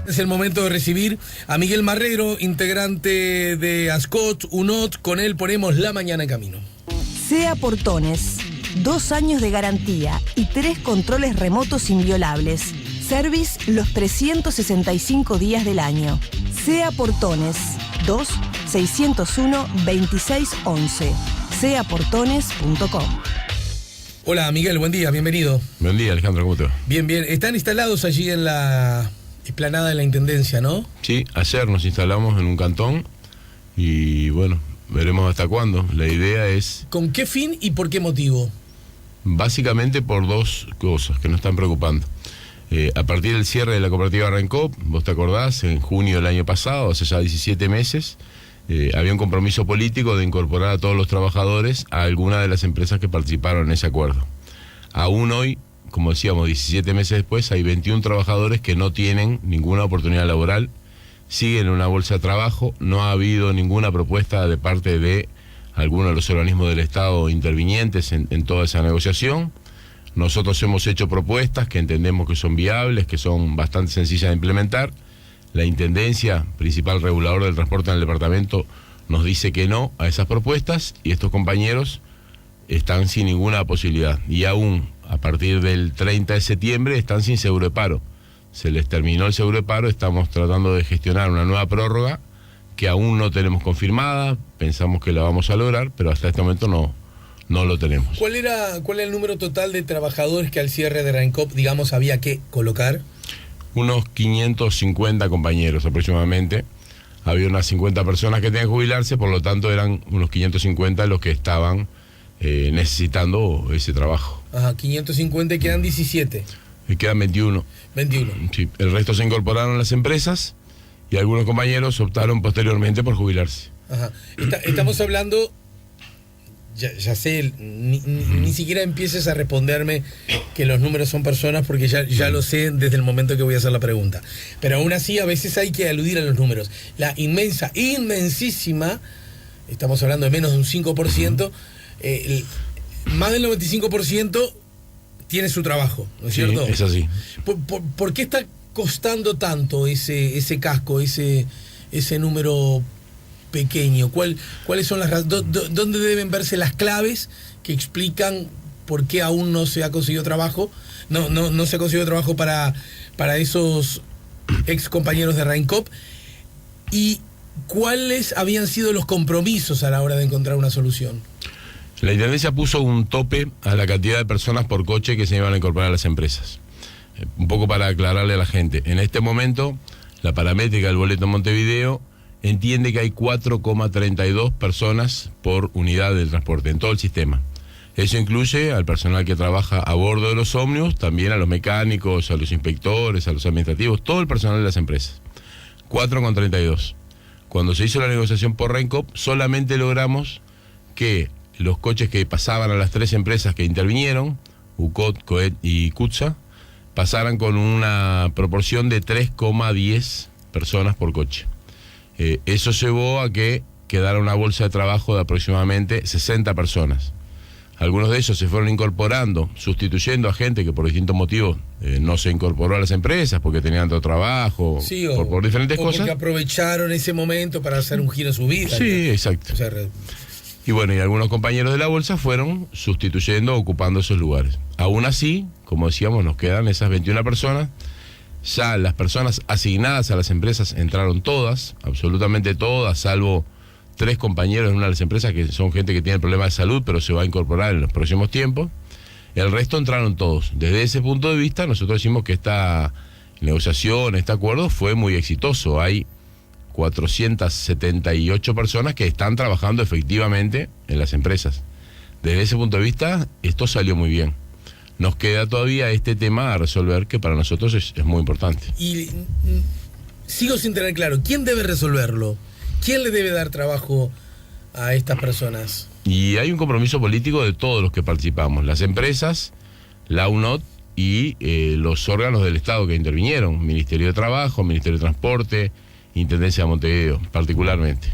Es el momento de recibir a Miguel Marrero, integrante de ASCOT, UNOT. Con él ponemos la mañana en camino. SEA Portones, 2 años de garantía y 3 controles remotos inviolables. Service los 365 días del año. SEA Portones, 2-601-2611. seaportones.com. Hola Miguel, buen día, bienvenido. Buen día, Alejandro, ¿cómo te va? Bien, bien. Están instalados allí en la explanada de la Intendencia, ¿no? Sí, ayer nos instalamos en un cantón y bueno, veremos hasta cuándo. La idea es... ¿Con qué fin y por qué motivo? Básicamente por 2 cosas que nos están preocupando. A partir del cierre de la cooperativa Rancop, vos te acordás, en junio del año pasado, hace ya 17 meses, había un compromiso político de incorporar a todos los trabajadores a alguna de las empresas que participaron en ese acuerdo. Aún hoy, como decíamos, 17 meses después, hay 21 trabajadores que no tienen ninguna oportunidad laboral, siguen en una bolsa de trabajo, no ha habido ninguna propuesta de parte de alguno de los organismos del Estado intervinientes en toda esa negociación. Nosotros hemos hecho propuestas que entendemos que son viables, que son bastante sencillas de implementar. La Intendencia, principal regulador del transporte en el departamento, nos dice que no a esas propuestas y estos compañeros están sin ninguna posibilidad. Y aún a partir del 30 de septiembre están sin seguro de paro. Se les terminó el seguro de paro, estamos tratando de gestionar una nueva prórroga que aún no tenemos confirmada, pensamos que la vamos a lograr, pero hasta este momento no lo tenemos. ¿Cuál era el número total de trabajadores que al cierre de Rancop, digamos, había que colocar? Unos 550 compañeros aproximadamente. Había unas 50 personas que tenían que jubilarse, por lo tanto eran unos 550 los que estaban necesitando ese trabajo. Ajá, 550 y quedan 17. Y quedan 21. 21. Sí, el resto se incorporaron a las empresas y algunos compañeros optaron posteriormente por jubilarse. Ajá. Estamos hablando... Ya sé, ni siquiera empieces a responderme que los números son personas, porque ya lo sé desde el momento que voy a hacer la pregunta. Pero aún así, a veces hay que aludir a los números. La inmensísima, estamos hablando de menos de un 5%, más del 95% tiene su trabajo, ¿no es cierto? Sí, es así. ¿Por qué está costando tanto ese casco, ese número pequeño? ¿Cuáles son las razones? ¿Dónde deben verse las claves que explican por qué aún no se ha conseguido trabajo? No se ha conseguido trabajo para esos ex compañeros de Rancop. ¿Y cuáles habían sido los compromisos a la hora de encontrar una solución? La Intendencia puso un tope a la cantidad de personas por coche que se iban a incorporar a las empresas. Un poco para aclararle a la gente. En este momento, la paramétrica del boleto Montevideo entiende que hay 4,32 personas por unidad del transporte en todo el sistema. Eso incluye al personal que trabaja a bordo de los ómnibus, también a los mecánicos, a los inspectores, a los administrativos, todo el personal de las empresas. 4,32. Cuando se hizo la negociación por Rancop, solamente logramos que los coches que pasaban a las 3 empresas que intervinieron, UCOT, COET y CUTSA, pasaran con una proporción de 3,10 personas por coche. Eso llevó a que quedara una bolsa de trabajo de aproximadamente 60 personas. Algunos de ellos se fueron incorporando, sustituyendo a gente que por distintos motivos no se incorporó a las empresas porque tenían otro trabajo, sí, por diferentes cosas. Porque aprovecharon ese momento para hacer un giro en su vida. Sí, exacto. O sea, y bueno, y algunos compañeros de la bolsa fueron sustituyendo, ocupando esos lugares. Aún así, como decíamos, nos quedan esas 21 personas. Ya las personas asignadas a las empresas entraron todas, absolutamente todas, salvo 3 compañeros en una de las empresas que son gente que tiene problemas de salud, pero se va a incorporar en los próximos tiempos. El resto entraron todos. Desde ese punto de vista, nosotros decimos que esta negociación, este acuerdo fue muy exitoso. Hay 478 personas que están trabajando efectivamente en las empresas. Desde ese punto de vista, esto salió muy bien. Nos queda todavía este tema a resolver, que para nosotros es muy importante. Y sigo sin tener claro, ¿quién debe resolverlo? ¿Quién le debe dar trabajo a estas personas? Y hay un compromiso político de todos los que participamos, las empresas, la UNOT y los órganos del Estado que intervinieron, Ministerio de Trabajo, Ministerio de Transporte, Intendencia de Montevideo, particularmente.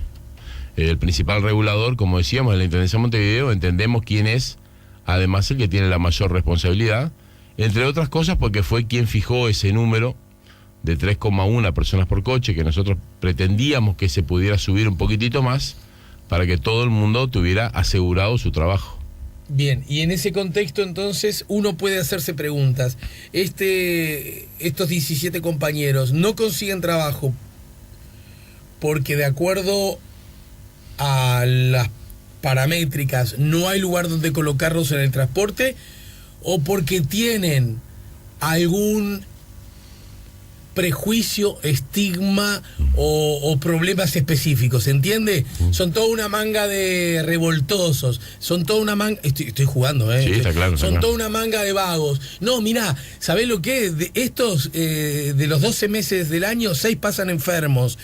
El principal regulador, como decíamos, de la Intendencia de Montevideo, entendemos quién es, además el que tiene la mayor responsabilidad, entre otras cosas porque fue quien fijó ese número de 3,1 personas por coche, que nosotros pretendíamos que se pudiera subir un poquitito más para que todo el mundo tuviera asegurado su trabajo. Bien, y en ese contexto entonces uno puede hacerse preguntas. Estos 17 compañeros no consiguen trabajo porque de acuerdo a las paramétricas no hay lugar donde colocarlos en el transporte, o porque tienen algún prejuicio, estigma o problemas específicos, ¿entiende? Son toda una manga de revoltosos, son toda una manga, estoy jugando, Sí, está claro, son toda una manga de vagos. No, mirá, ¿sabés lo que? De estos, de los 12 meses del año, 6 pasan enfermos,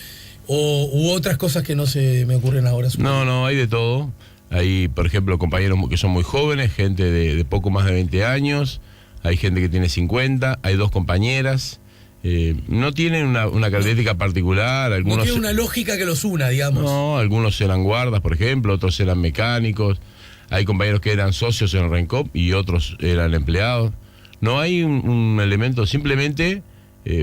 u otras cosas que no se me ocurren ahora. No, hay de todo. Hay, por ejemplo, compañeros que son muy jóvenes, gente de poco más de 20 años, hay gente que tiene 50, hay 2 compañeras. No tienen una característica particular. Algunos, no tiene una lógica que los una, digamos. No, algunos eran guardas, por ejemplo, otros eran mecánicos. Hay compañeros que eran socios en el Rencop y otros eran empleados. No hay un elemento, simplemente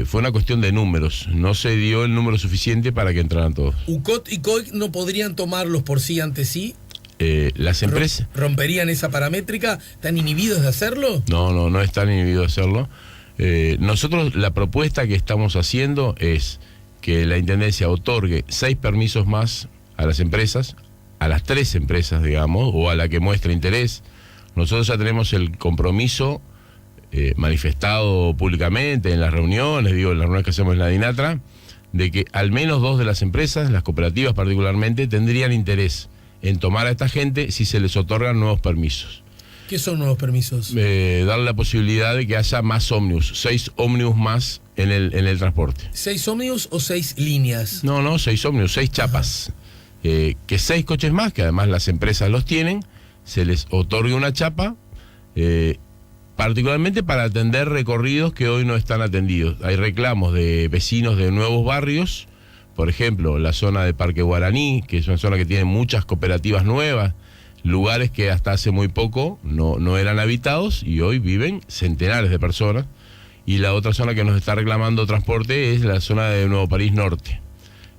fue una cuestión de números. No se dio el número suficiente para que entraran todos. ¿UCOT y COIC no podrían tomarlos por sí ante sí? Las empresas... ¿Romperían esa paramétrica? ¿Están inhibidos de hacerlo? No están inhibidos de hacerlo. Nosotros la propuesta que estamos haciendo es que la Intendencia otorgue 6 permisos más a las empresas, a las 3 empresas, digamos, o a la que muestre interés. Nosotros ya tenemos el compromiso manifestado públicamente en las reuniones, en las reuniones que hacemos en la DINATRA, de que al menos 2 de las empresas, las cooperativas particularmente, tendrían interés en tomar a esta gente si se les otorgan nuevos permisos. ¿Qué son nuevos permisos? Darle la posibilidad de que haya más ómnibus, 6 ómnibus más en el transporte. ¿6 ómnibus o 6 líneas? No, 6 ómnibus, 6 chapas. Que 6 coches más, que además las empresas los tienen, se les otorgue una chapa, particularmente para atender recorridos que hoy no están atendidos. Hay reclamos de vecinos de nuevos barrios, por ejemplo, la zona de Parque Guaraní, que es una zona que tiene muchas cooperativas nuevas, lugares que hasta hace muy poco no eran habitados y hoy viven centenares de personas. Y la otra zona que nos está reclamando transporte es la zona de Nuevo París Norte.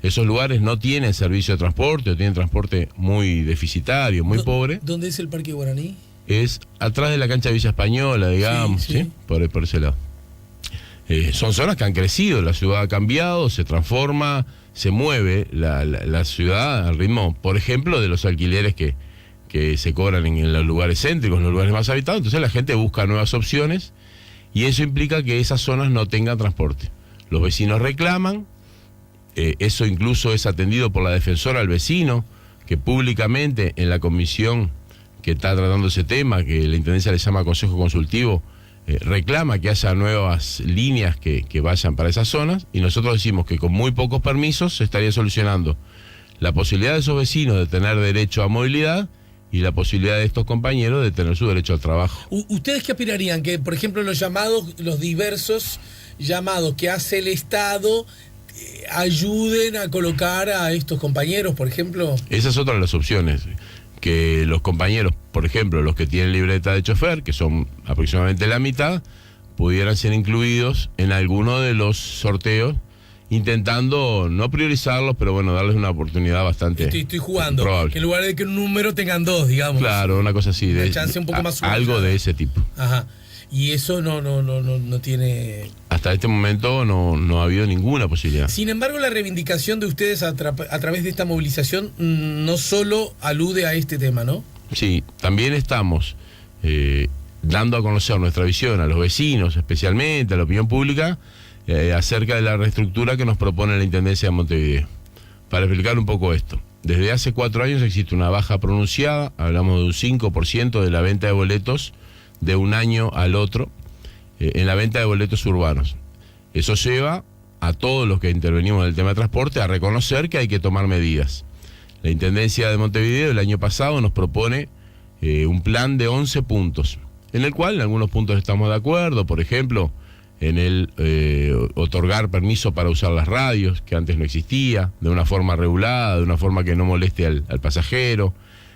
Esos lugares no tienen servicio de transporte, o tienen transporte muy deficitario, muy pobre. ¿Dónde es el Parque Guaraní? Es atrás de la cancha Villa Española, digamos, ¿sí? Por ese lado. Son zonas que han crecido, la ciudad ha cambiado, se transforma, se mueve la ciudad al ritmo, por ejemplo, de los alquileres que se cobran en los lugares céntricos, en los lugares más habitados. Entonces la gente busca nuevas opciones y eso implica que esas zonas no tengan transporte. Los vecinos reclaman, eso incluso es atendido por la defensora del vecino, que públicamente en la comisión que está tratando ese tema, que la Intendencia le llama Consejo Consultivo, reclama que haya nuevas líneas que vayan para esas zonas, y nosotros decimos que con muy pocos permisos se estaría solucionando la posibilidad de esos vecinos de tener derecho a movilidad y la posibilidad de estos compañeros de tener su derecho al trabajo. ¿Ustedes qué aspirarían? Que, por ejemplo, los diversos llamados que hace el Estado ayuden a colocar a estos compañeros, por ejemplo? Esa es otra de las opciones. Que los compañeros, por ejemplo, los que tienen libreta de chofer, que son aproximadamente la mitad, pudieran ser incluidos en alguno de los sorteos, intentando no priorizarlos, pero bueno, darles una oportunidad bastante estoy jugando, probable. Que en lugar de que un número tengan 2, digamos. Claro, una cosa así. Una chance un poco más algo de ese tipo. Ajá. Y eso no tiene... Hasta este momento no ha habido ninguna posibilidad. Sin embargo, la reivindicación de ustedes a través de esta movilización no solo alude a este tema, ¿no? Sí, también estamos dando a conocer nuestra visión a los vecinos, especialmente a la opinión pública, acerca de la reestructura que nos propone la Intendencia de Montevideo. Para explicar un poco esto, desde hace 4 años existe una baja pronunciada, hablamos de un 5% de la venta de boletos de un año al otro, en la venta de boletos urbanos. Eso lleva a todos los que intervenimos en el tema de transporte a reconocer que hay que tomar medidas. La Intendencia de Montevideo el año pasado nos propone un plan de 11 puntos, en el cual en algunos puntos estamos de acuerdo, por ejemplo, en el otorgar permiso para usar las radios, que antes no existía, de una forma regulada, de una forma que no moleste al pasajero,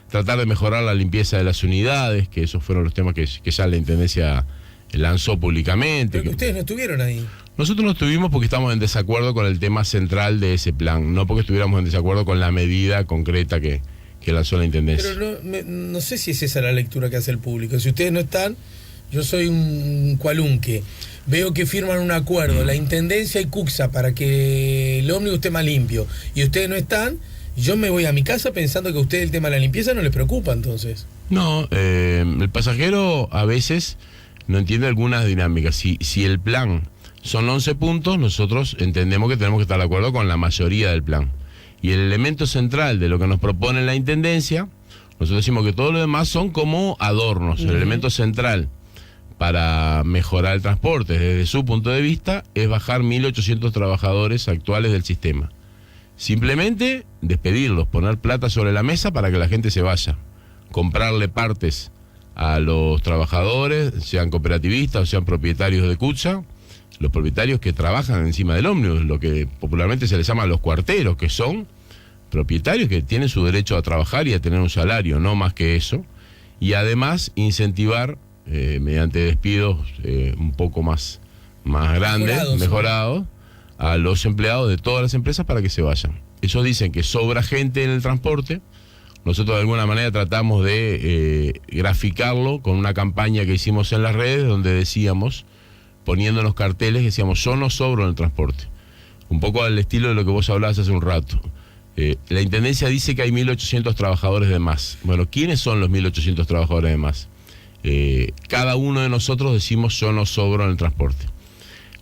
tratar de mejorar la limpieza de las unidades, que esos fueron los temas que ya la Intendencia lanzó públicamente. Pero que ustedes no estuvieron ahí. Nosotros no estuvimos porque estamos en desacuerdo con el tema central de ese plan, no porque estuviéramos en desacuerdo con la medida concreta que lanzó la Intendencia. Pero no sé si es esa la lectura que hace el público. Si ustedes no están, yo soy un cualunque. Veo que firman un acuerdo, la Intendencia y Cuxa, para que el ómnibus esté más limpio, y ustedes no están, yo me voy a mi casa pensando que a ustedes el tema de la limpieza no les preocupa, entonces. No, el pasajero a veces no entiende algunas dinámicas. Si el plan son 11 puntos, nosotros entendemos que tenemos que estar de acuerdo con la mayoría del plan. Y el elemento central de lo que nos propone la Intendencia, nosotros decimos que todo lo demás son como adornos. El elemento central para mejorar el transporte, desde su punto de vista, es bajar 1.800 trabajadores actuales del sistema. Simplemente despedirlos, poner plata sobre la mesa para que la gente se vaya. Comprarle partes a los trabajadores, sean cooperativistas o sean propietarios de Cucha, los propietarios que trabajan encima del ómnibus, lo que popularmente se les llama los cuarteros, que son propietarios que tienen su derecho a trabajar y a tener un salario, no más que eso, y además incentivar mediante despidos un poco más grandes, mejorados, a los empleados de todas las empresas para que se vayan. Ellos dicen que sobra gente en el transporte. Nosotros de alguna manera tratamos de graficarlo con una campaña que hicimos en las redes donde decíamos, poniéndonos carteles, decíamos, yo no sobro en el transporte. Un poco al estilo de lo que vos hablabas hace un rato. La Intendencia dice que hay 1.800 trabajadores de más. Bueno, ¿quiénes son los 1.800 trabajadores de más? Cada uno de nosotros decimos, yo no sobro en el transporte.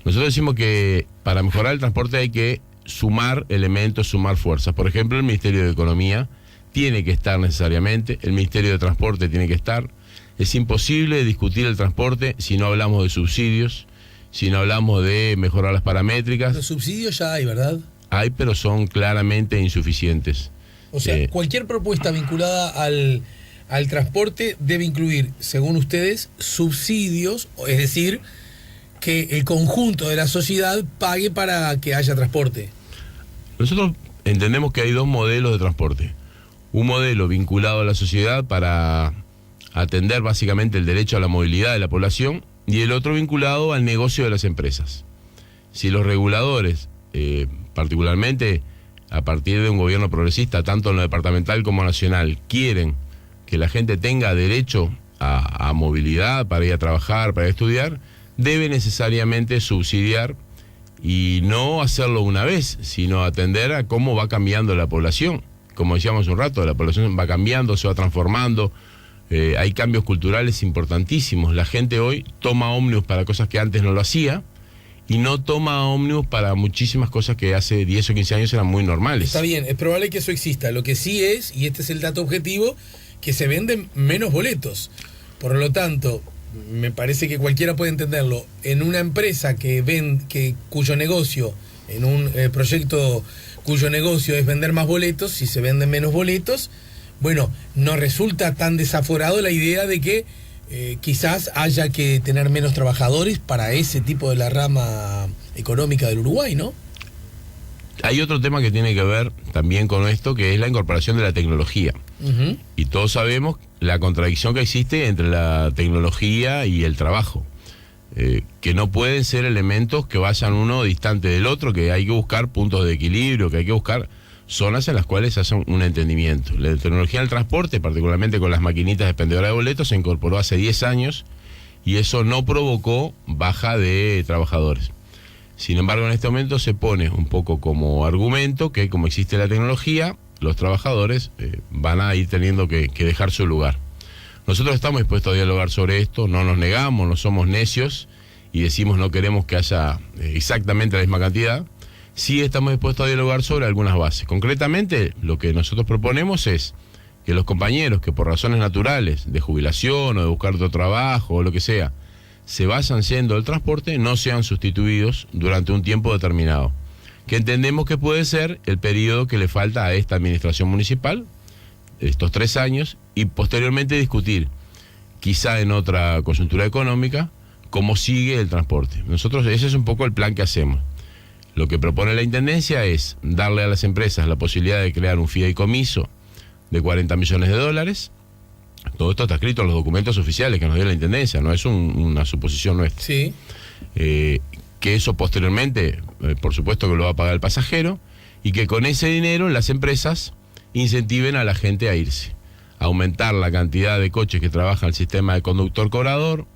Nosotros decimos que para mejorar el transporte hay que sumar elementos, sumar fuerzas. Por ejemplo, el Ministerio de Economía tiene que estar necesariamente, el Ministerio de Transporte tiene que estar. Es imposible discutir el transporte si no hablamos de subsidios, si no hablamos de mejorar las paramétricas. Los subsidios ya hay, ¿verdad? Hay, pero son claramente insuficientes. O sea, cualquier propuesta vinculada al transporte debe incluir, según ustedes, subsidios, es decir, que el conjunto de la sociedad pague para que haya transporte. Nosotros entendemos que hay dos modelos de transporte. Un modelo vinculado a la sociedad para atender básicamente el derecho a la movilidad de la población y el otro vinculado al negocio de las empresas. Si los reguladores, particularmente a partir de un gobierno progresista, tanto en lo departamental como nacional, quieren que la gente tenga derecho a movilidad para ir a trabajar, para ir a estudiar, debe necesariamente subsidiar y no hacerlo una vez, sino atender a cómo va cambiando la población. Como decíamos un rato, la población va cambiando, se va transformando, hay cambios culturales importantísimos. La gente hoy toma ómnibus para cosas que antes no lo hacía y no toma ómnibus para muchísimas cosas que hace 10 o 15 años eran muy normales. Está bien, es probable que eso exista. Lo que sí es, y este es el dato objetivo, que se venden menos boletos. Por lo tanto, me parece que cualquiera puede entenderlo. En una empresa cuyo negocio, en un proyecto cuyo negocio es vender más boletos, si se venden menos boletos, bueno, no resulta tan desaforado la idea de que quizás haya que tener menos trabajadores para ese tipo de la rama económica del Uruguay, ¿no? Hay otro tema que tiene que ver también con esto, que es la incorporación de la tecnología. Uh-huh. Y todos sabemos la contradicción que existe entre la tecnología y el trabajo. Que no pueden ser elementos que vayan uno distante del otro, que hay que buscar puntos de equilibrio, que hay que buscar zonas en las cuales se hace un entendimiento. La tecnología del transporte, particularmente con las maquinitas expendedoras de boletos, se incorporó hace 10 años y eso no provocó baja de trabajadores. Sin embargo, en este momento se pone un poco como argumento que como existe la tecnología, los trabajadores van a ir teniendo que dejar su lugar. Nosotros estamos dispuestos a dialogar sobre esto, no nos negamos, no somos necios y decimos no queremos que haya exactamente la misma cantidad. Sí estamos dispuestos a dialogar sobre algunas bases. Concretamente, lo que nosotros proponemos es que los compañeros que por razones naturales, de jubilación o de buscar otro trabajo o lo que sea, se vayan yendo del transporte, no sean sustituidos durante un tiempo determinado. Que entendemos que puede ser el periodo que le falta a esta administración municipal, estos 3 años, y posteriormente discutir, quizá en otra coyuntura económica, cómo sigue el transporte. Nosotros, ese es un poco el plan que hacemos. Lo que propone la Intendencia es darle a las empresas la posibilidad de crear un fideicomiso de $40 millones. Todo esto está escrito en los documentos oficiales que nos dio la Intendencia, no es una suposición nuestra. Sí. que eso posteriormente, por supuesto que lo va a pagar el pasajero, y que con ese dinero las empresas incentiven a la gente a irse. Aumentar la cantidad de coches que trabajan el sistema de conductor cobrador,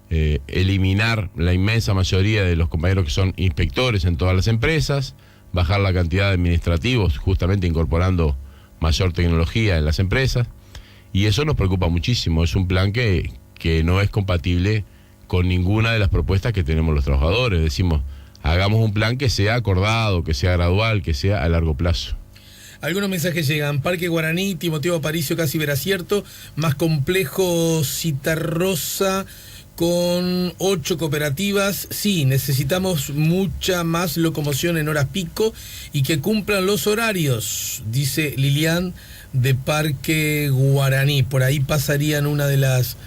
eliminar la inmensa mayoría de los compañeros que son inspectores en todas las empresas, bajar la cantidad de administrativos, justamente incorporando mayor tecnología en las empresas, y eso nos preocupa muchísimo. Es un plan que no es compatible con ninguna de las propuestas que tenemos los trabajadores. Decimos, hagamos un plan que sea acordado, que sea gradual, que sea a largo plazo. Algunos mensajes llegan. Parque Guaraní, Timoteo Aparicio, casi Veracierto, más complejo Citarrosa, con 8 cooperativas. Sí, necesitamos mucha más locomoción en horas pico y que cumplan los horarios, dice Lilian de Parque Guaraní. Por ahí pasarían una de las...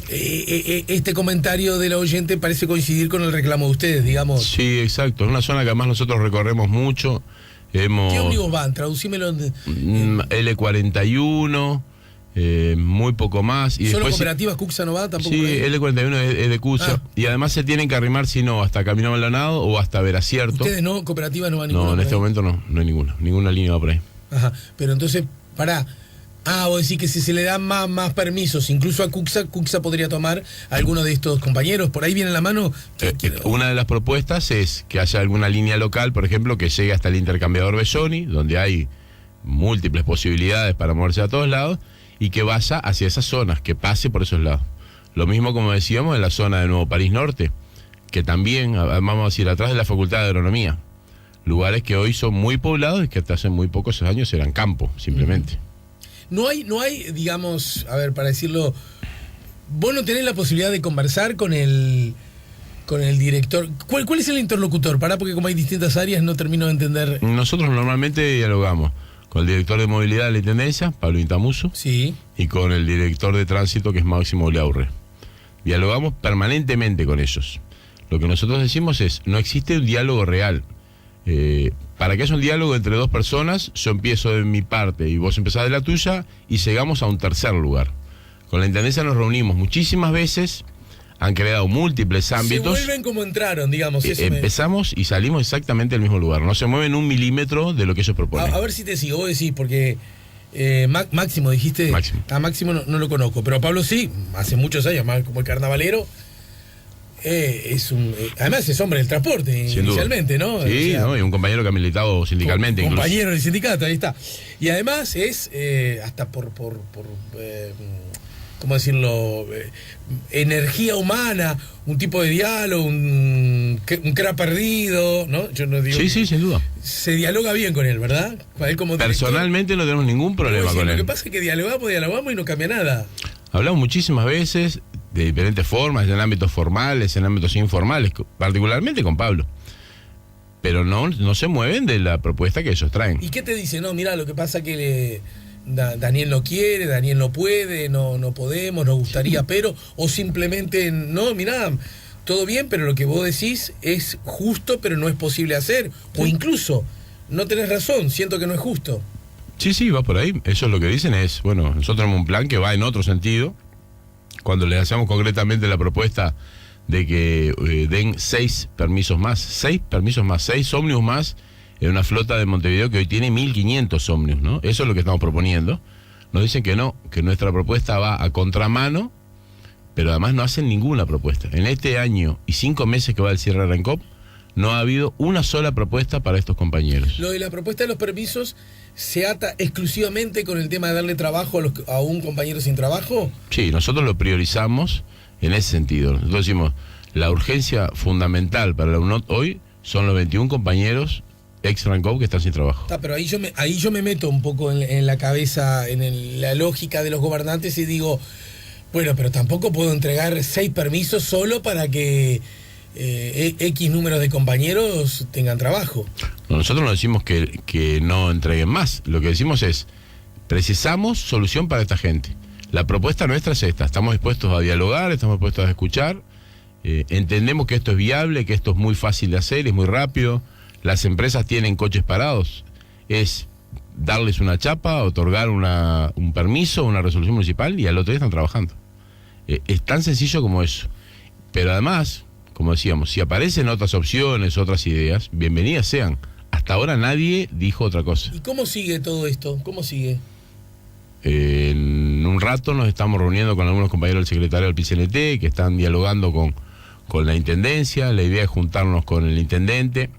este comentario de la oyente parece coincidir con el reclamo de ustedes, digamos. Sí, exacto. Es una zona que además nosotros recorremos mucho. ¿Qué ómnibus van? Traducímelo. L41, muy poco más. Y ¿solo después, cooperativas Cuxa no va? ¿Tampoco? Sí, L41 es de Cuxa. Y además se tienen que arrimar, si no, hasta Camino Maldonado o hasta Veracierto. ¿Ustedes no? ¿Cooperativas no van ninguna? No, en este momento no hay ninguna. Ninguna línea va por ahí. Ajá, pero entonces, pará. Vos decís que si se le dan más permisos, incluso a Cuxa podría tomar a alguno de estos compañeros. Por ahí viene la mano. Una de las propuestas es que haya alguna línea local, por ejemplo, que llegue hasta el intercambiador Belloni, donde hay múltiples posibilidades para moverse a todos lados, y que vaya hacia esas zonas, que pase por esos lados. Lo mismo, como decíamos, en la zona de Nuevo París Norte, que también, vamos a decir, atrás de la Facultad de Agronomía, lugares que hoy son muy poblados y que hasta hace muy pocos años eran campo, simplemente. No hay, digamos, a ver, para decirlo, vos no tenés la posibilidad de conversar con el director. ¿Cuál es el interlocutor? Porque como hay distintas áreas no termino de entender. Nosotros normalmente dialogamos con el director de movilidad de la Intendencia, Pablo Intamuso, sí, y con el director de tránsito, que es Máximo Liaurre. Dialogamos permanentemente con ellos. Lo que nosotros decimos es, no existe un diálogo real. Para que haya un diálogo entre dos personas, yo empiezo de mi parte y vos empezás de la tuya y llegamos a un tercer lugar. Con la Intendencia nos reunimos muchísimas veces, han creado múltiples ámbitos. Se vuelven como entraron, digamos. Empezamos y salimos exactamente del mismo lugar, no se mueven un milímetro de lo que ellos proponen. A ver si te sigo, vos decís, porque Máximo, dijiste. Máximo. A Máximo no lo conozco, pero a Pablo sí, hace muchos años, más como el carnavalero. Además es hombre del transporte, sin inicialmente, duda. ¿no? Sí, ¿no? Y un compañero que ha militado sindicalmente. Compañero del sindicato, ahí está. Y además es, hasta por ¿cómo decirlo? Energía humana, un tipo de diálogo, un cra perdido, ¿no? Yo no digo. Sí, sin duda. Se dialoga bien con él, ¿verdad? Con él como personalmente no tenemos ningún problema con él. Lo que pasa es que dialogamos y no cambia nada. Hablamos muchísimas veces, de diferentes formas, en ámbitos formales, en ámbitos informales, particularmente con Pablo. Pero no se mueven de la propuesta que ellos traen. ¿Y qué te dice? No, mira, lo que pasa que Daniel no quiere, Daniel no puede, no podemos, nos gustaría, pero, o simplemente, no, mirá, todo bien, pero lo que vos decís es justo, pero no es posible hacer. O incluso, no tenés razón, siento que no es justo. Sí, va por ahí. Ellos lo que dicen es, bueno, nosotros tenemos un plan que va en otro sentido. Cuando les hacemos concretamente la propuesta de que den 6 permisos más, 6 ómnibus más en una flota de Montevideo que hoy tiene 1.500 ómnibus, ¿no? Eso es lo que estamos proponiendo. Nos dicen que no, que nuestra propuesta va a contramano, pero además no hacen ninguna propuesta. En este año y 5 meses que va el cierre de Rencop, no ha habido una sola propuesta para estos compañeros. Lo de la propuesta de los permisos se ata exclusivamente con el tema de darle trabajo a un compañero sin trabajo. Sí, nosotros lo priorizamos en ese sentido. Nosotros decimos, la urgencia fundamental para la UNOT hoy son los 21 compañeros ex Rancop que están sin trabajo. Pero ahí yo me meto un poco en la cabeza, la lógica de los gobernantes y digo, bueno, pero tampoco puedo entregar 6 permisos solo para que X número de compañeros tengan trabajo. Nosotros no decimos que no entreguen más. Lo que decimos es, precisamos solución para esta gente. La propuesta nuestra es esta. Estamos dispuestos a dialogar, estamos dispuestos a escuchar. Entendemos que esto es viable, que esto es muy fácil de hacer, es muy rápido. Las empresas tienen coches parados. Es darles una chapa, otorgar un permiso, una resolución municipal y al otro día están trabajando. Es tan sencillo como eso. Pero además, como decíamos, si aparecen otras opciones, otras ideas, bienvenidas sean. Hasta ahora nadie dijo otra cosa. ¿Y cómo sigue todo esto? ¿Cómo sigue? En un rato nos estamos reuniendo con algunos compañeros del secretario del PCNT que están dialogando con la Intendencia. La idea es juntarnos con el Intendente.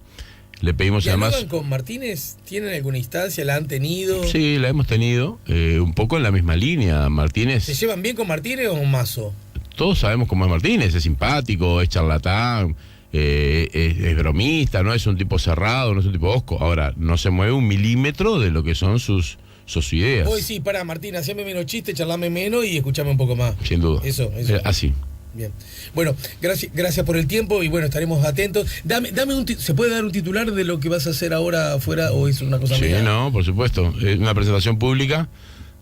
Le pedimos además... ¿Dialogan con Martínez? ¿Tienen alguna instancia? ¿La han tenido? Sí, la hemos tenido, un poco en la misma línea. Martínez... ¿Se llevan bien con Martínez o Mazo? Todos sabemos cómo es Martínez, es simpático, es charlatán, es bromista, no es un tipo cerrado, no es un tipo hosco. Ahora, no se mueve un milímetro de lo que son sus ideas. Hoy sí, pará, Martín, haceme menos chiste, charlame menos y escuchame un poco más. Sin duda. Eso. Así. Bien. Bueno, gracias por el tiempo y bueno, estaremos atentos. Dame ¿se puede dar un titular de lo que vas a hacer ahora afuera o es una cosa Sí, mía? no, por supuesto. Es una presentación pública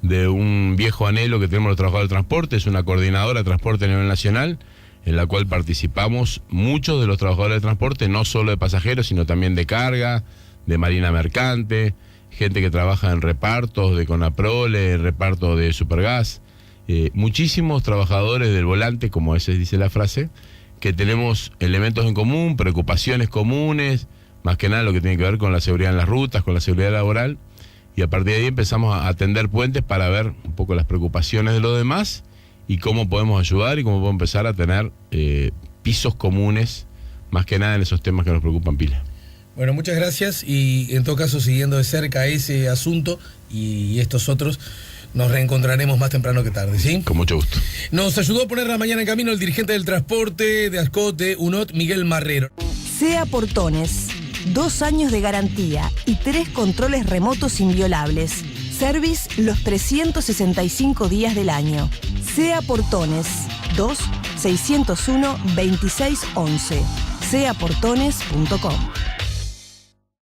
de un viejo anhelo que tenemos los trabajadores del transporte. Es una coordinadora de transporte a nivel nacional en la cual participamos muchos de los trabajadores de transporte, no solo de pasajeros, sino también de carga, de marina mercante, gente que trabaja en repartos de Conaprole, repartos de Supergas. Muchísimos trabajadores del volante, como ese dice la frase, que tenemos elementos en común, preocupaciones comunes, más que nada lo que tiene que ver con la seguridad en las rutas, con la seguridad laboral, y a partir de ahí empezamos a tender puentes para ver un poco las preocupaciones de los demás y cómo podemos ayudar y cómo podemos empezar a tener pisos comunes, más que nada en esos temas que nos preocupan pila. Bueno, muchas gracias y en todo caso siguiendo de cerca ese asunto y estos otros, nos reencontraremos más temprano que tarde, ¿sí? Con mucho gusto. Nos ayudó a poner la mañana en camino el dirigente del transporte de Ascote, UNOT, Miguel Marrero. SEA Portones, 2 años de garantía y 3 controles remotos inviolables. Service los 365 días del año. SEA Portones, 2-601-2611. seaportones.com